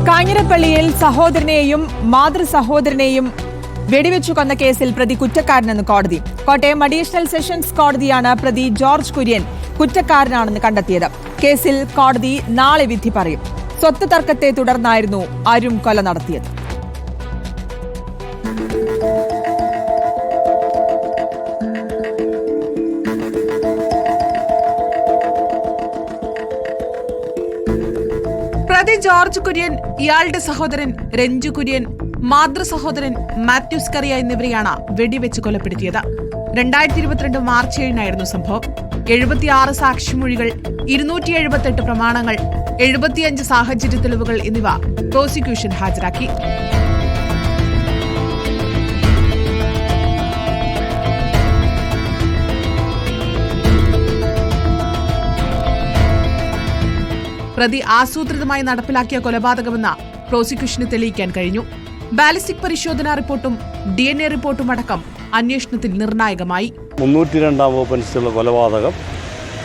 കാഞ്ഞിരപ്പള്ളിയിൽ സഹോദരനെയും മാതൃസഹോദരനെയും വെടിവെച്ചു കൊന്ന കേസിൽ പ്രതി കുറ്റക്കാരനെന്ന് കോടതി. കോട്ടയം അഡീഷണൽ സെഷൻസ് കോടതിയാണ് പ്രതി ജോർജ് കുര്യൻ കുറ്റക്കാരനാണെന്ന് കണ്ടെത്തിയത്. കേസിൽ കോടതി നാളെ വിധി പറയും. സ്വത്ത് തർക്കത്തെ തുടർന്നായിരുന്നു അരുൺ കൊല നടത്തിയത്. പ്രതി ജോർജ് കുര്യൻ, ഇയാളുടെ സഹോദരൻ രഞ്ജു കുര്യൻ, മാതൃസഹോദരൻ മാത്യൂസ് കറിയ എന്നിവരെയാണ് വെടിവെച്ച് കൊലപ്പെടുത്തിയത്. 2022 മാർച്ച് 7 സംഭവം. 76 സാക്ഷിമൊഴികൾ, 278 പ്രമാണങ്ങൾ, 75 സാഹചര്യ തെളിവുകൾ എന്നിവ പ്രോസിക്യൂഷൻ ഹാജരാക്കി. പ്രതി ആസൂത്രിതമായി നടപ്പിലാക്കിയ കൊലപാതകമെന്ന് പ്രോസിക്യൂഷന് തെളിയിക്കാൻ കഴിഞ്ഞു. ബാലിസ്റ്റിക് പരിശോധനാ റിപ്പോർട്ടും DNA റിപ്പോർട്ടും അടക്കം അന്വേഷണത്തിൽ നിർണായകമായി. 302 വകുപ്പനുസരിച്ചുള്ള കൊലപാതകം,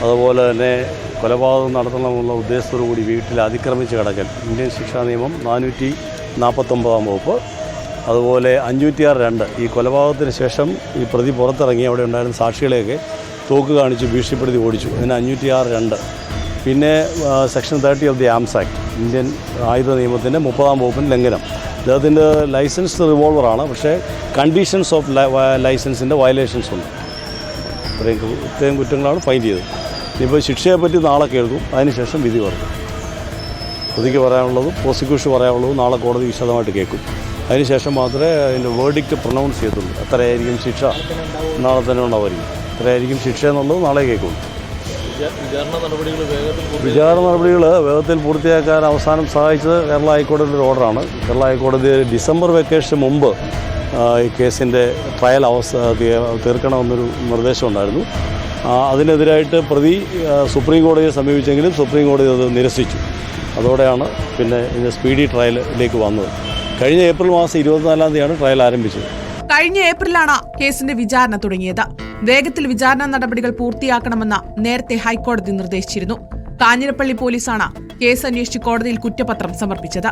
അതുപോലെ തന്നെ കൊലപാതകം നടത്തണമെന്നുള്ള ഉദ്ദേശത്തോടുകൂടി വീട്ടിൽ അതിക്രമിച്ച് കിടക്കൽ, ഇന്ത്യൻ ശിക്ഷാ നിയമം 449 വകുപ്പ്, അതുപോലെ 506(2) ഈ കൊലപാതകത്തിന് ശേഷം ഈ പ്രതി പുറത്തിറങ്ങി അവിടെ ഉണ്ടായിരുന്ന സാക്ഷികളെയൊക്കെ തോക്ക് കാണിച്ച് ഭീഷണിപ്പെടുത്തി ഓടിച്ചു. അതിന് 506(2). പിന്നെ section 30 of the arms act, Indian ആയുധ നിയമത്തിൻ്റെ 30-ാം വകുപ്പിന് ലംഘനം. അദ്ദേഹത്തിൻ്റെ ലൈസൻസ്ഡ് റിവോൾവറാണ്, പക്ഷേ കണ്ടീഷൻസ് ഓഫ് ലൈസൻസിൻ്റെ വയലേഷൻസ് ഉണ്ട്. ഇത്രയും കുറ്റങ്ങളാണ് ഫൈൻ ചെയ്തത്. ഇനിയിപ്പോൾ ശിക്ഷയെപ്പറ്റി നാളെ കേൾക്കും, അതിനുശേഷം വിധി പറയും. പ്രതിക്ക് പറയാനുള്ളതും പ്രോസിക്യൂഷൻ പറയാനുള്ളതും നാളെ കോടതി വിശദമായിട്ട് കേൾക്കും. അതിനുശേഷം മാത്രമേ അതിൻ്റെ വേർഡിക്റ്റ് പ്രൊനൗൺസ് ചെയ്യത്തുള്ളൂ. എത്രയായിരിക്കും ശിക്ഷ നാളെ തന്നെ ഉണ്ടാവുമായിരിക്കും. എത്രയായിരിക്കും ശിക്ഷ എന്നുള്ളത് നാളെ കേൾക്കും. വിചാരണ നടപടികൾ വേഗത്തിൽ പൂർത്തിയാക്കാൻ അവസാനം സഹായിച്ചത് കേരള ഹൈക്കോടതിയുടെ ഒരു ഓർഡറാണ്. കേരള ഹൈക്കോടതി ഡിസംബർ വെക്കേഷന് മുമ്പ് ഈ കേസിൻ്റെ ട്രയൽ തീർക്കണമെന്നൊരു നിർദ്ദേശമുണ്ടായിരുന്നു. അതിനെതിരായിട്ട് പ്രതി സുപ്രീം കോടതിയെ സമീപിച്ചെങ്കിലും സുപ്രീം കോടതി അത് നിരസിച്ചു. അതോടെയാണ് പിന്നെ ഇതിൻ്റെ സ്പീഡി ട്രയലിലേക്ക് വന്നത്. കഴിഞ്ഞ ഏപ്രിൽ മാസം 24-ാം തീയതിയാണ് ട്രയൽ ആരംഭിച്ചത്. കഴിഞ്ഞ ഏപ്രിലാണ് കേസിന്റെ വിചാരണ തുടങ്ങിയത്. വേഗത്തിൽ വിചാരണ നടപടികൾ പൂർത്തിയാക്കണമെന്ന് നേരത്തെ ഹൈക്കോടതി നിർദ്ദേശിച്ചിരുന്നു. കാഞ്ഞിരപ്പള്ളി പോലീസാണ് കേസ് അന്വേഷിച്ച് കോടതിയിൽ കുറ്റപത്രം സമർപ്പിച്ചത്.